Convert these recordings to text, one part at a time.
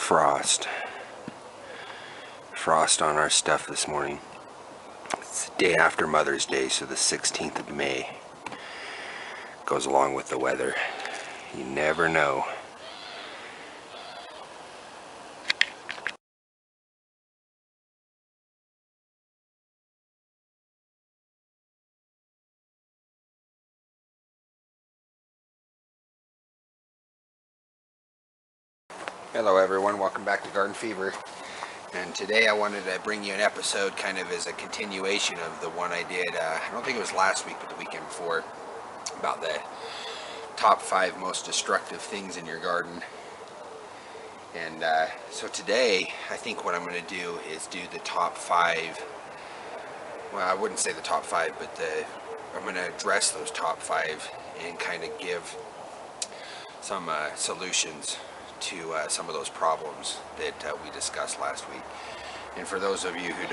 frost on our stuff this morning. It's the day after Mother's Day, so the 16th of May. Goes along with the weather. You never know. Hello everyone, welcome back to Garden Fever. And today I wanted to bring you an episode kind of as a continuation of the one I did, I don't think it was last week, but the weekend before, about the top 5 most destructive things in your garden. And so today, I think what I'm going to do is do the top 5, well, I wouldn't say the top 5, but I'm going to address those top 5 and kind of give some solutions to some of those problems that we discussed last week. And for those of you who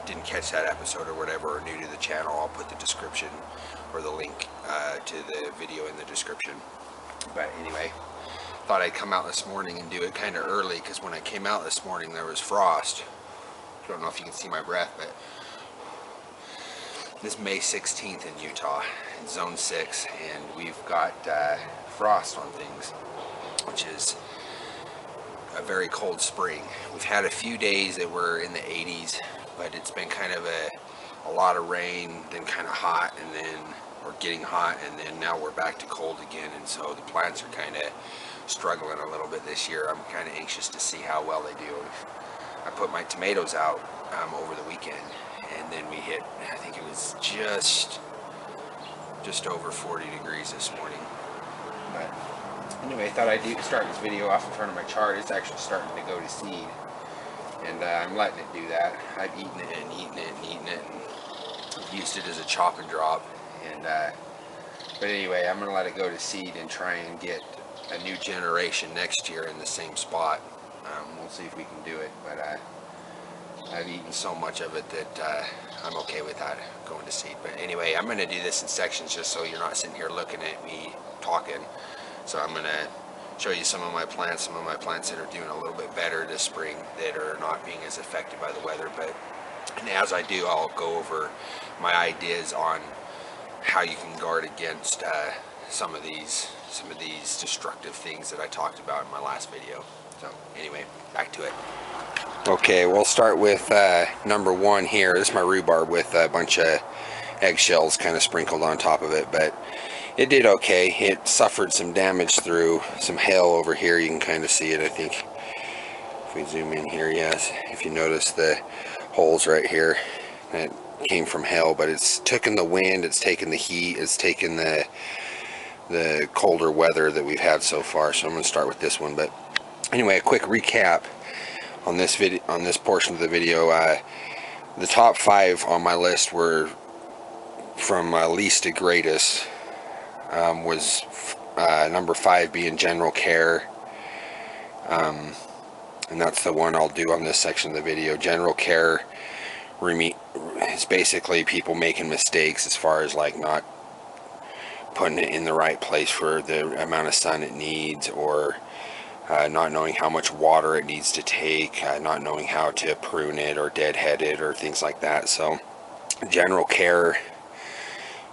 didn't catch that episode or whatever, or new to the channel, I'll put the description or the link to the video in the description. But anyway, thought I'd come out this morning and do it kind of early, because when I came out this morning there was frost. I don't know if you can see my breath, but this May 16th in Utah, in Zone 6, and we've got frost on things, which is a very cold spring. We've had a few days that were in the 80s, but it's been kind of a lot of rain, then kind of hot, and then, or getting hot, and then now we're back to cold again, and so the plants are kind of struggling a little bit this year. I'm kind of anxious to see how well they do. I put my tomatoes out over the weekend, and then we hit, I think it was just over 40 degrees this morning. But anyway, I thought I'd start this video off in front of my chart. It's actually starting to go to seed, and I'm letting it do that. I've eaten it and eaten it and eaten it, and used it as a chop and drop. And but anyway, I'm gonna let it go to seed and try and get a new generation next year in the same spot. We'll see if we can do it, but I've eaten so much of it that I'm okay with that going to seed. But anyway, I'm going to do this in sections just so you're not sitting here looking at me talking. So I'm going to show you some of my plants that are doing a little bit better this spring, that are not being as affected by the weather. And as I do, I'll go over my ideas on how you can guard against some of these destructive things that I talked about in my last video. So anyway, back to it. Okay, we'll start with number 1 here. This is my rhubarb with a bunch of eggshells kind of sprinkled on top of it, but it did okay. It suffered some damage through some hail over here. You can kind of see it, I think, if we zoom in here. Yes, if you notice the holes right here, it came from hail, but it's taken the wind, it's taken the heat, it's taken the colder weather that we've had so far. So I'm going to start with this one. But anyway, a quick recap on this video, on this portion of the video. The top 5 on my list were from least to greatest. Was number 5 being general care, and that's the one I'll do on this section of the video. General care is basically people making mistakes as far as like not putting it in the right place for the amount of sun it needs, or not knowing how much water it needs to take, not knowing how to prune it or deadhead it or things like that. So general care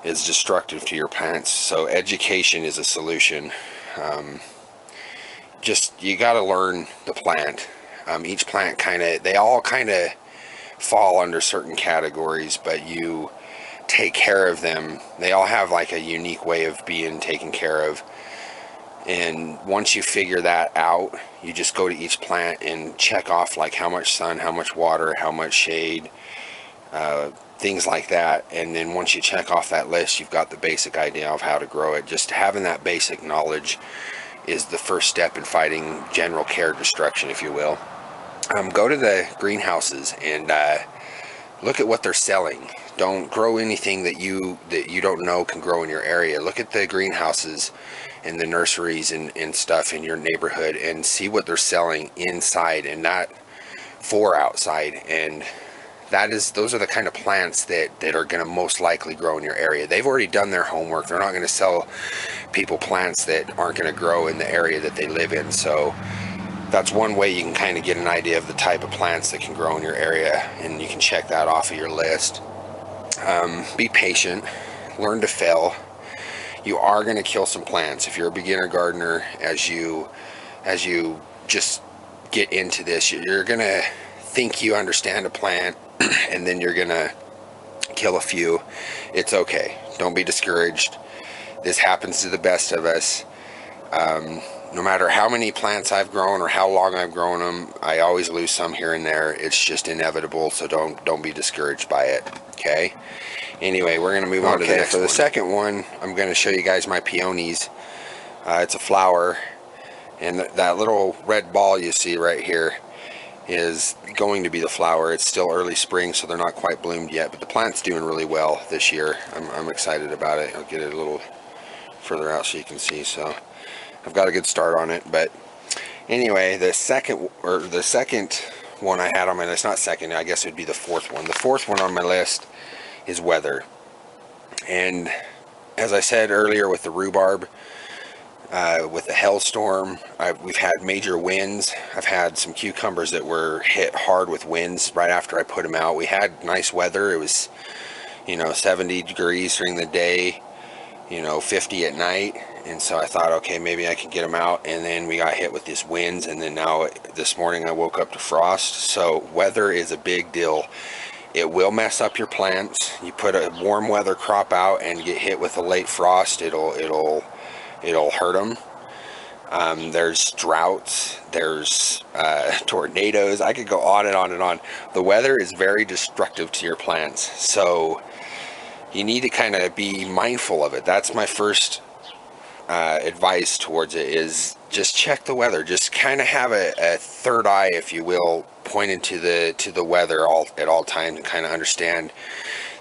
is destructive to your plants. So education is a solution. Just, you got to learn the plant. Each plant they all kind of fall under certain categories, but you take care of them. They all have like a unique way of being taken care of. And once you figure that out, you just go to each plant and check off like how much sun, how much water, how much shade, things like that. And then once you check off that list, you've got the basic idea of how to grow it. Just having that basic knowledge is the first step in fighting general care destruction, if you will. Go to the greenhouses and look at what they're selling. Don't grow anything that you don't know can grow in your area. Look at the greenhouses and the nurseries and stuff in your neighborhood, and see what they're selling inside and not for outside. And those are the kind of plants that are going to most likely grow in your area. They've already done their homework. They're not going to sell people plants that aren't going to grow in the area that they live in. So that's one way you can kind of get an idea of the type of plants that can grow in your area, and you can check that off of your list. Be patient, learn to fail. You are going to kill some plants if you're a beginner gardener. As you just get into this, you're going to think you understand a plant and then you're going to kill a few. It's okay. Don't be discouraged. This happens to the best of us. No matter how many plants I've grown or how long I've grown them, I always lose some here and there. It's just inevitable, so don't be discouraged by it. Okay? Anyway, we're going to move on to the next one. For the second one, I'm going to show you guys my peonies. It's a flower, and that little red ball you see right here is going to be the flower. It's still early spring, so they're not quite bloomed yet, but the plant's doing really well this year. I'm excited about it. I'll get it a little further out so you can see. So I've got a good start on it. But anyway, the second one I had on my list, not second, I guess it would be the fourth one. The fourth one on my list is weather. And as I said earlier with the rhubarb, with the hailstorm, we've had major winds. I've had some cucumbers that were hit hard with winds right after I put them out. We had nice weather. It was, 70 degrees during the day, 50 at night. And so I thought, okay, maybe I can get them out. And then we got hit with these winds. And then now this morning I woke up to frost. So weather is a big deal. It will mess up your plants. You put a warm weather crop out and get hit with a late frost, it'll hurt them. There's droughts, there's tornadoes. I could go on and on and on. The weather is very destructive to your plants, so you need to kind of be mindful of it. That's my first advice towards it, is just check the weather. Just kind of have a third eye, if you will, pointed to the weather at all times, and kind of understand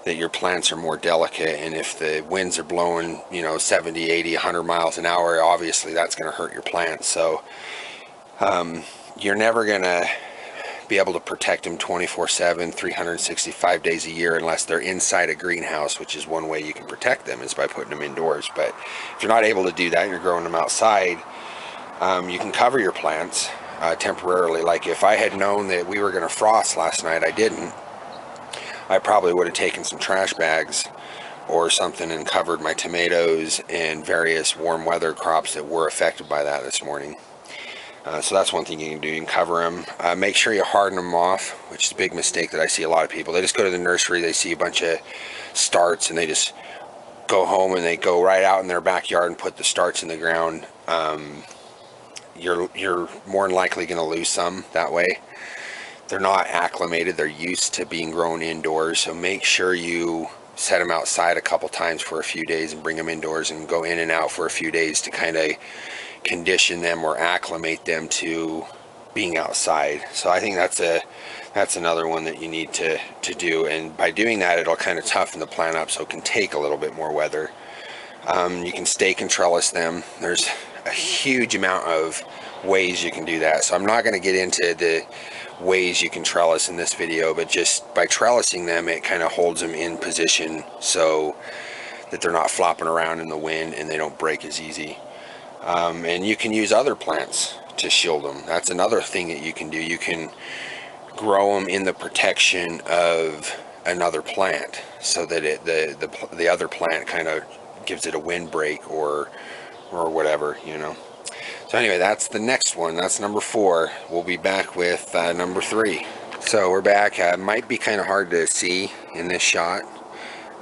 that your plants are more delicate. And if the winds are blowing 70, 80, 100 miles an hour, obviously that's going to hurt your plants. So you're never going to be able to protect them 24/7, 365 days a year, unless they're inside a greenhouse, which is one way you can protect them, is by putting them indoors. But if you're not able to do that and you're growing them outside, you can cover your plants temporarily. Like if I had known that we were going to frost last night, I didn't. I probably would have taken some trash bags or something and covered my tomatoes and various warm weather crops that were affected by that this morning. So that's one thing you can do. You can cover them. Make sure you harden them off, which is a big mistake that I see a lot of people. They just go to the nursery, they see a bunch of starts, and they just go home and they go right out in their backyard and put the starts in the ground. You're more than likely going to lose some that way. They're not acclimated. They're used to being grown indoors. So make sure you set them outside a couple times for a few days and bring them indoors and go in and out for a few days to kind of condition them or acclimate them to being outside. So I think that's another one that you need to do. And by doing that, it'll kind of toughen the plant up so it can take a little bit more weather. You can stake and trellis them. There's a huge amount of ways you can do that. So I'm not going to get into the ways you can trellis in this video, but just by trellising them, it kind of holds them in position so that they're not flopping around in the wind and they don't break as easy. And you can use other plants to shield them. That's another thing that you can do. You can grow them in the protection of another plant so that the other plant kind of gives it a windbreak or whatever, So anyway, that's the next one. That's number 4. We'll be back with number 3. So we're back. It might be kind of hard to see in this shot.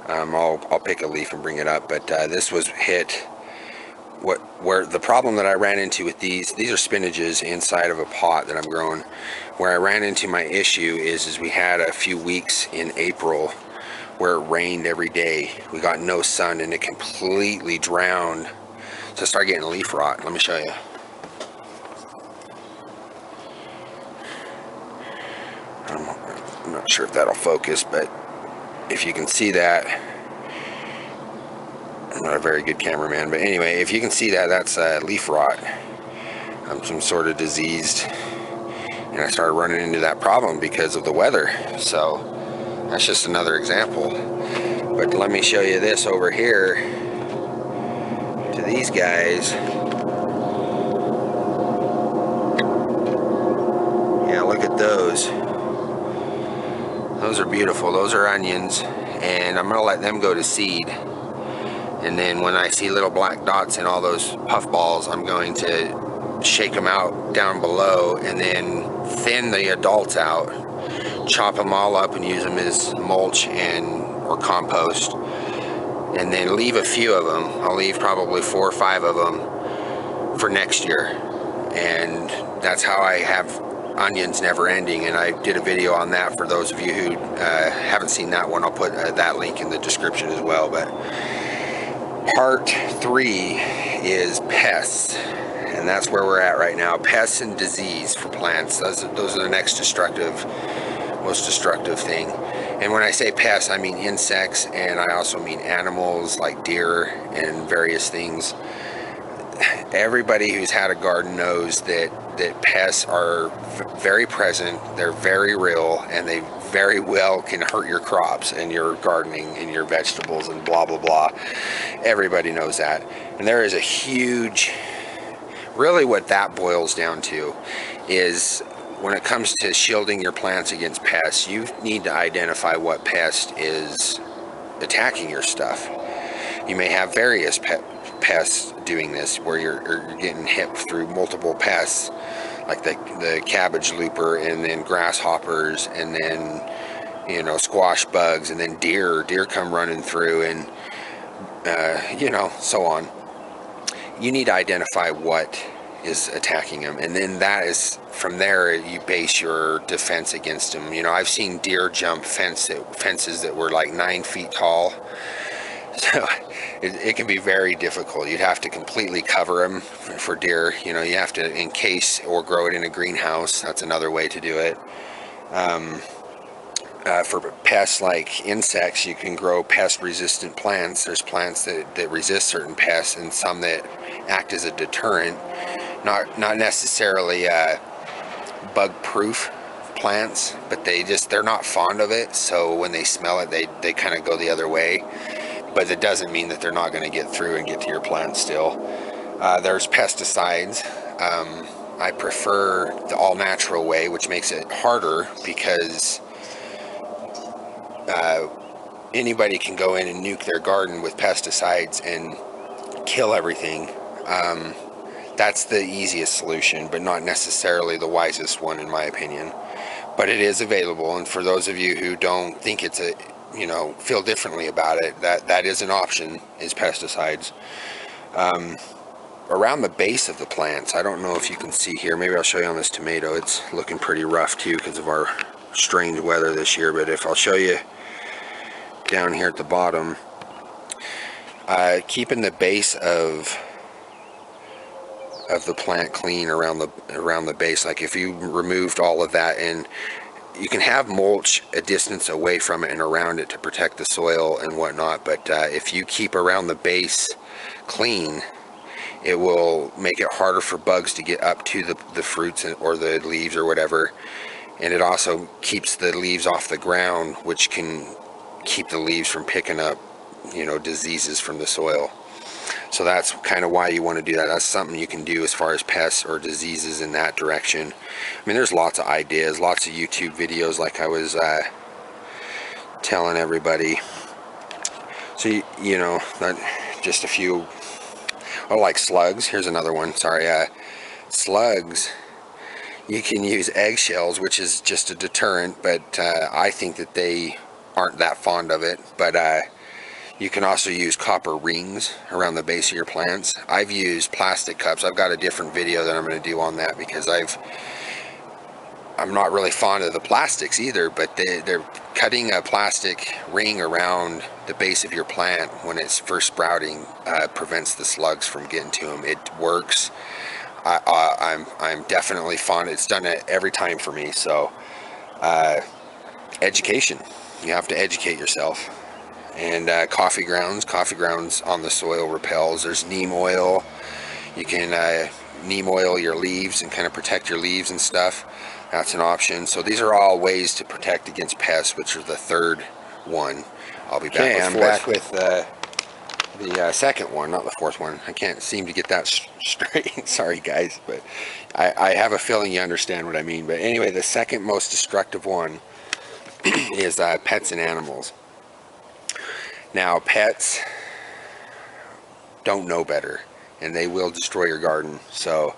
I'll pick a leaf and bring it up, but this was hit. Where the problem that I ran into with these are spinaches inside of a pot that I'm growing. Where I ran into my issue is we had a few weeks in April where it rained every day. We got no sun and it completely drowned. So I started getting leaf rot. Let me show you. I'm not sure if that'll focus, but if you can see that, I'm not a very good cameraman, but anyway, if you can see that, that's leaf rot. I'm some sort of diseased, and I started running into that problem because of the weather. So That's just another example. But let me show you this over here to these guys. Yeah, look at those. Those are beautiful. Those are onions, and I'm gonna let them go to seed. And then when I see little black dots in all those puff balls, I'm going to shake them out down below and then thin the adults out, chop them all up and use them as mulch or compost, and then leave a few of them. I'll leave probably 4 or 5 of them for next year. And that's how I have onions never ending, and I did a video on that for those of you who haven't seen that one. I'll put that link in the description as well. But part 3 is pests, and that's where we're at right now. Pests and disease for plants. Those are the next most destructive thing. And when I say pests, I mean insects, and I also mean animals like deer and various things. Everybody who's had a garden knows that pests are very present, they're very real, and they very well can hurt your crops and your gardening and your vegetables and blah blah blah. Everybody knows that. And there is a huge, really what that boils down to is, when it comes to shielding your plants against pests, you need to identify what pest is attacking your stuff. You may have various pests doing this, where you're getting hit through multiple pests, like the cabbage looper, and then grasshoppers, and then, you know, squash bugs, and then deer come running through, and you know, so on. You need to identify what is attacking them, and then that is, from there you base your defense against them. You know, I've seen deer jump fences that were like 9 feet tall. So it can be very difficult. You'd have to completely cover them for deer. You know, you have to encase or grow it in a greenhouse. That's another way to do it. For pests like insects, you can grow pest-resistant plants. There's plants that resist certain pests, and some that act as a deterrent. Not necessarily bug-proof plants, but they're not fond of it. So when they smell it, they kind of go the other way. But it doesn't mean that they're not going to get through and get to your plant still. There's pesticides. I prefer the all-natural way, which makes it harder because anybody can go in and nuke their garden with pesticides and kill everything. That's the easiest solution, but not necessarily the wisest one, in my opinion. But it is available, and for those of you who don't think it's feel differently about it, that is an option, is pesticides. Around the base of the plants, I don't know if you can see here, maybe I'll show you on this tomato. It's looking pretty rough too because of our strange weather this year, but if I'll show you down here at the bottom, keeping the base of the plant clean around the base, like if you removed all of that, and you can have mulch a distance away from it and around it to protect the soil and whatnot, but if you keep around the base clean, it will make it harder for bugs to get up to the fruits or the leaves or whatever. And it also keeps the leaves off the ground, which can keep the leaves from picking up, diseases from the soil. So that's kind of why you want to do that. That's something you can do as far as pests or diseases in that direction. I mean, there's lots of ideas, lots of YouTube videos, like I was telling everybody. So, just a few. Oh, like slugs. Here's another one. Sorry. Slugs. You can use eggshells, which is just a deterrent, but I think that they aren't that fond of it. But you can also use copper rings around the base of your plants. I've used plastic cups. I've got a different video that I'm going to do on that, because I'm not really fond of the plastics either, but they're cutting a plastic ring around the base of your plant when it's first sprouting prevents the slugs from getting to them. It works. I'm definitely fond. It's done it every time for me. So education. You have to educate yourself. And coffee grounds on the soil repels. There's neem oil. You can neem oil your leaves and kind of protect your leaves and stuff. That's an option. So these are all ways to protect against pests, which is the third one. I'll be back with I'm fourth. back with the second one, not the fourth one. I can't seem to get that straight. Sorry, guys, but I have a feeling you understand what I mean. But anyway, the second most destructive one is pets and animals. Now, pets don't know better, and they will destroy your garden. So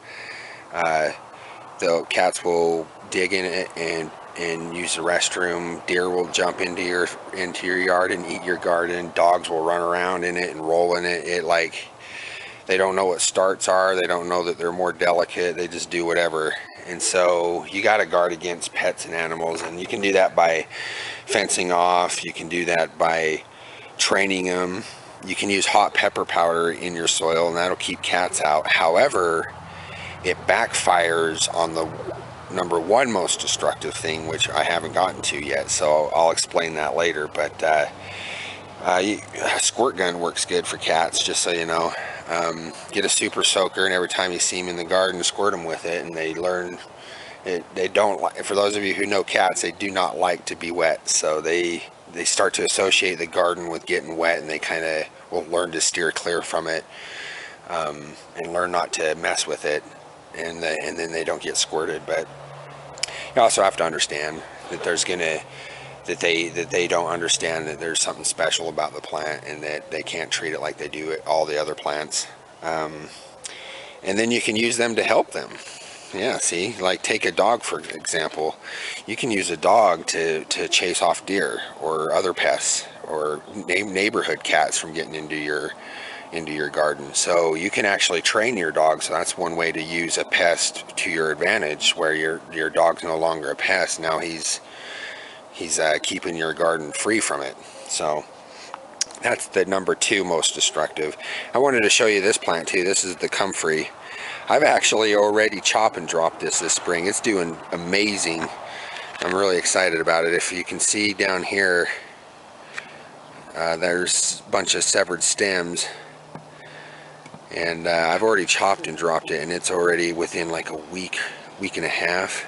the cats will dig in it and use the restroom. Deer will jump into your yard and eat your garden. Dogs will run around in it and roll in it. They don't know what starts are. They don't know that they're more delicate. They just do whatever. And so you got to guard against pets and animals, and you can do that by fencing off. You can do that by training them. You can use hot pepper powder in your soil, and that'll keep cats out. However, it backfires on the number one most destructive thing, which I haven't gotten to yet, so I'll explain that later. But a squirt gun works good for cats, just so you know. Get a super soaker, and every time you see them in the garden, squirt them with it, and they learn it. They don't like, for those of you who know cats, they do not like to be wet, so they start to associate the garden with getting wet, and they kind of will learn to steer clear from it, and learn not to mess with it, and then they don't get squirted. But you also have to understand that that they don't understand that there's something special about the plant, and that they can't treat it like they do all the other plants. And then you can use them to help them. Yeah, see, like take a dog for example. You can use a dog to chase off deer or other pests, or neighborhood cats from getting into your garden. So you can actually train your dog. So that's one way to use a pest to your advantage, where your dog's no longer a pest. Now he's keeping your garden free from it. So that's the number two most destructive. I wanted to show you this plant too. This is the comfrey. I've actually already chop and dropped this spring. It's doing amazing. I'm really excited about it. If you can see down here, there's a bunch of severed stems, and I've already chopped and dropped it, and it's already within like a week and a half.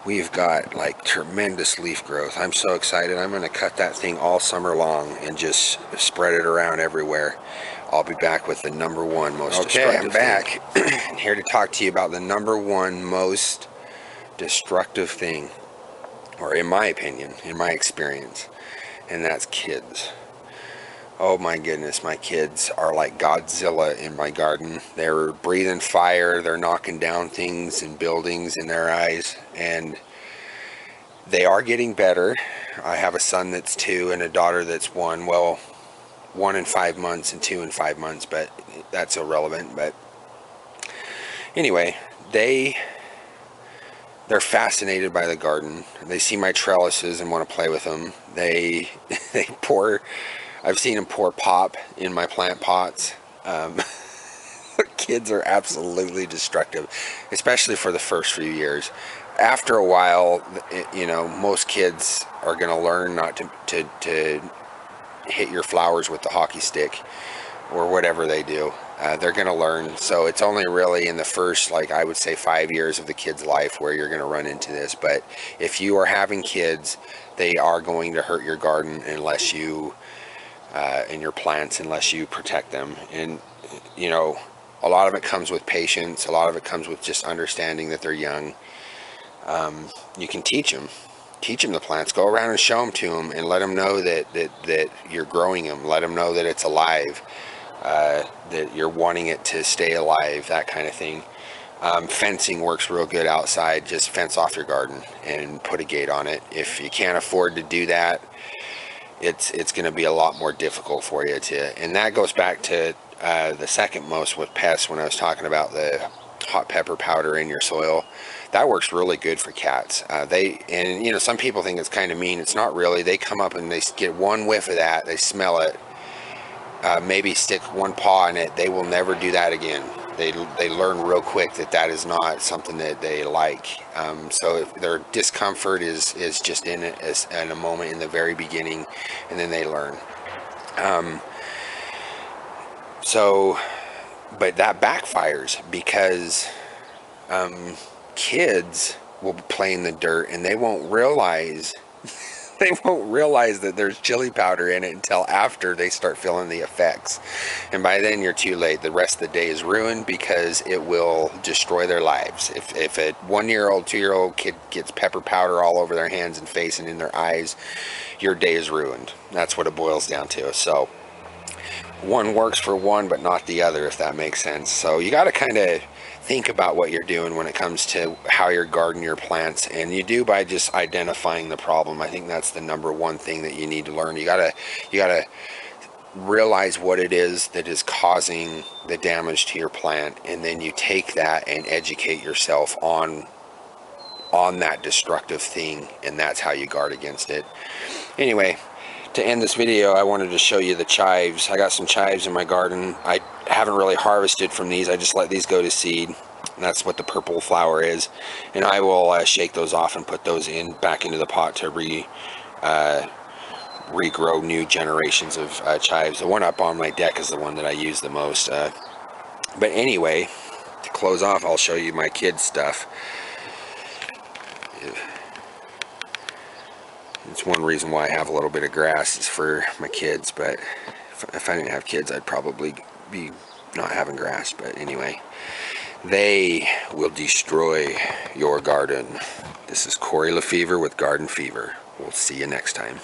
We've got like tremendous leaf growth. I'm so excited. I'm going to cut that thing all summer long and just spread it around everywhere. I'll be back with the number one most destructive. I'm back here to talk to you about the number one most destructive thing, or in my opinion, in my experience, and that's kids. Oh my goodness, my kids are like Godzilla in my garden. They're breathing fire, they're knocking down things and buildings in their eyes, and they are getting better. I have a son that's 2 and a daughter that's 1. Well, 1 in 5 months and 2 in 5 months, but that's irrelevant. But anyway, they're fascinated by the garden. They see my trellises and want to play with them. They pour. I've seen them pour pop in my plant pots. Kids are absolutely destructive, especially for the first few years. After a while, most kids are going to learn not to hit your flowers with the hockey stick or whatever they do. They're going to learn. So it's only really in the first, I would say, 5 years of the kid's life where you're going to run into this. But if you are having kids, they are going to hurt your garden unless you and your plants, unless you protect them. And a lot of it comes with patience. A lot of it comes with just understanding that they're young. You can teach them the plants. Go around and show them to them, and let them know that you're growing them. Let them know that it's alive, that you're wanting it to stay alive, that kind of thing. Fencing works real good outside. Just fence off your garden and put a gate on it. If you can't afford to do that, it's going to be a lot more difficult for you to. And that goes back to the second most with pests, when I was talking about the hot pepper powder in your soil. That works really good for cats. Some people think it's kind of mean. It's not really. They come up and they get one whiff of that, they smell it, maybe stick one paw in it. They will never do that again. They learn real quick that is not something that they like. So if their discomfort is just in a moment in the very beginning, and then they learn. But that backfires because kids will play in the dirt, and they won't realize that there's chili powder in it until after they start feeling the effects. And by then you're too late. The rest of the day is ruined because it will destroy their lives. If a 1-year-old, 2-year-old kid gets pepper powder all over their hands and face and in their eyes, your day is ruined. That's what it boils down to. So one works for one but not the other, if that makes sense. So you got to kind of think about what you're doing when it comes to how you garden your plants, and you do by just identifying the problem. I think that's the number one thing that you need to learn. You gotta realize what it is that is causing the damage to your plant, and then you take that and educate yourself on that destructive thing, and that's how you guard against it. Anyway, to end this video, I wanted to show you the chives. I got some chives in my garden. I haven't really harvested from these. I just let these go to seed. And that's what the purple flower is. And I will shake those off and put those back into the pot to regrow new generations of chives. The one up on my deck is the one that I use the most. But anyway, to close off, I'll show you my kids' stuff. It's one reason why I have a little bit of grass is for my kids, but if I didn't have kids, I'd probably be not having grass. But anyway, they will destroy your garden. This is Corey Lefevre with Garden Fever. We'll see you next time.